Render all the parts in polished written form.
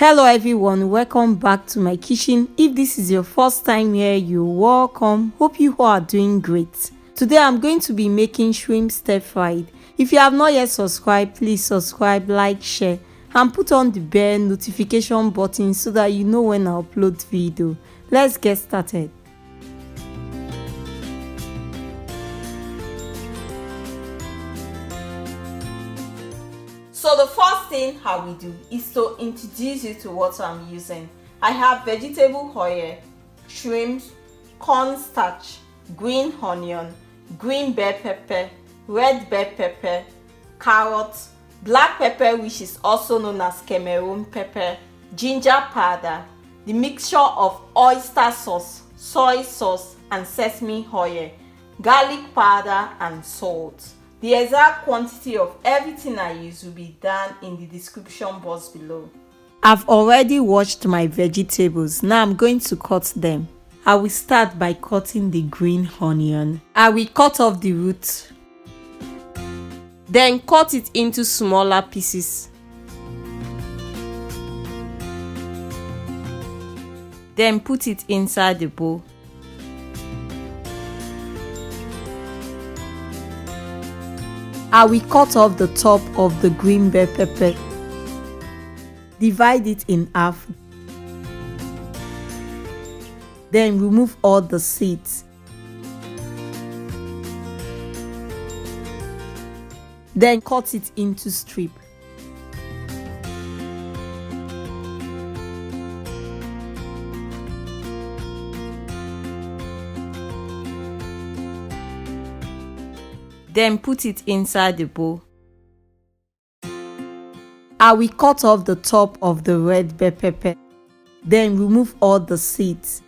Hello everyone, welcome back to my kitchen. If this is your first time here, you're welcome. Hope you all are doing great. Today I'm going to be making shrimp stir fried. If you have not yet subscribed, please subscribe, like, share and put on the bell notification button so that you know when I upload video. Let's get started. So the first thing I will do is to introduce you to what I'm using. I have vegetable oil, shrimp, cornstarch, green onion, green bell pepper, red bell pepper, carrots, black pepper which is also known as Cameroon pepper, ginger powder, the mixture of oyster sauce, soy sauce and sesame oil, garlic powder and salt. The exact quantity of everything I use will be down in the description box below. I've already washed my vegetables. Now I'm going to cut them. I will start by cutting the green onion. I will cut off the root. Then cut it into smaller pieces. Then put it inside the bowl. I will cut off the top of the green bell pepper. Divide it in half. Then remove all the seeds. Then cut it into strips. Then put it inside the bowl. I will cut off the top of the red bell pepper. Then remove all the seeds.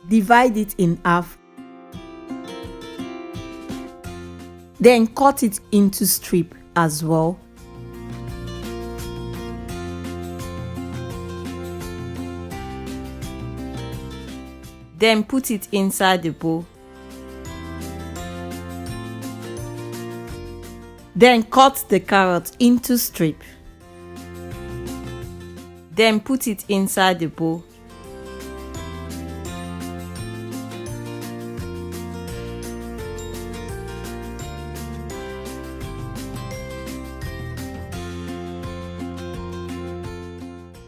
Divide it in half. Then cut it into strips as well. Then put it inside the bowl. Then cut the carrot into strips. Then put it inside the bowl.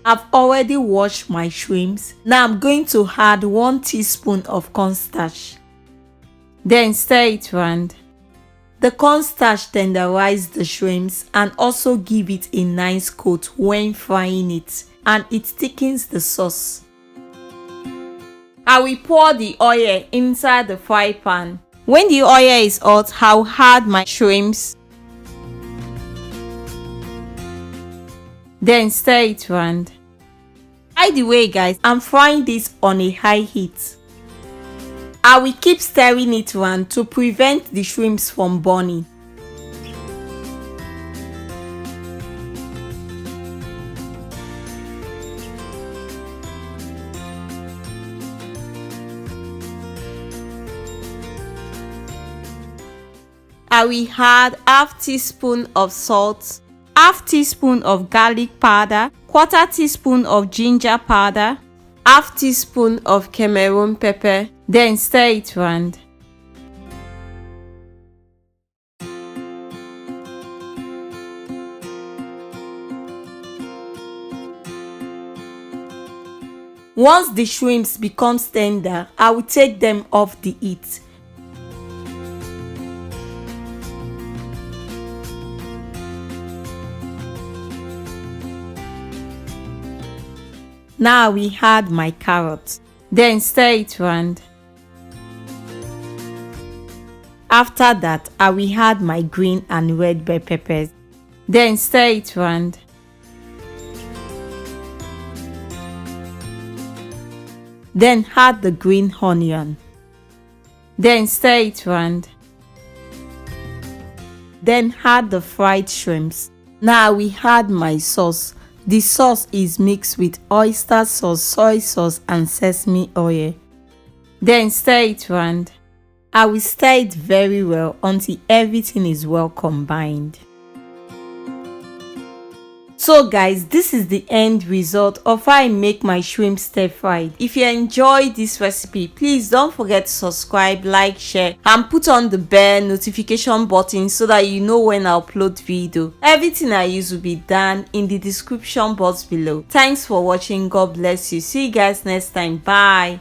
I've already washed my shrimps. Now I'm going to add 1 teaspoon of cornstarch. Then stir it round. The cornstarch tenderizes the shrimps and also give it a nice coat when frying it, and it thickens the sauce. I will pour the oil inside the fry pan. When the oil is hot, I'll add my shrimps. Then stir it round. By the way guys, I'm frying this on a high heat. I will keep stirring it round to prevent the shrimps from burning. I will add half teaspoon of salt, half teaspoon of garlic powder, quarter teaspoon of ginger powder, half teaspoon of Cameroon pepper. Then stir it round. Once the shrimps become tender, I will take them off the heat. Now we add my carrots. Then stir it round. After that, I will add my green and red bell peppers. Then stir it round. Then add the green onion. Then stir it round. Then add the fried shrimps. Now we add my sauce. The sauce is mixed with oyster sauce, soy sauce and sesame oil. Then stir it round. I will stir it very well until everything is well combined. So guys, this is the end result of how I make my shrimp stir fried. If you enjoyed this recipe, please don't forget to subscribe, like, share and put on the bell notification button so that you know when I upload video. Everything I use will be down in the description box below. Thanks for watching. God bless you. See you guys next time. Bye.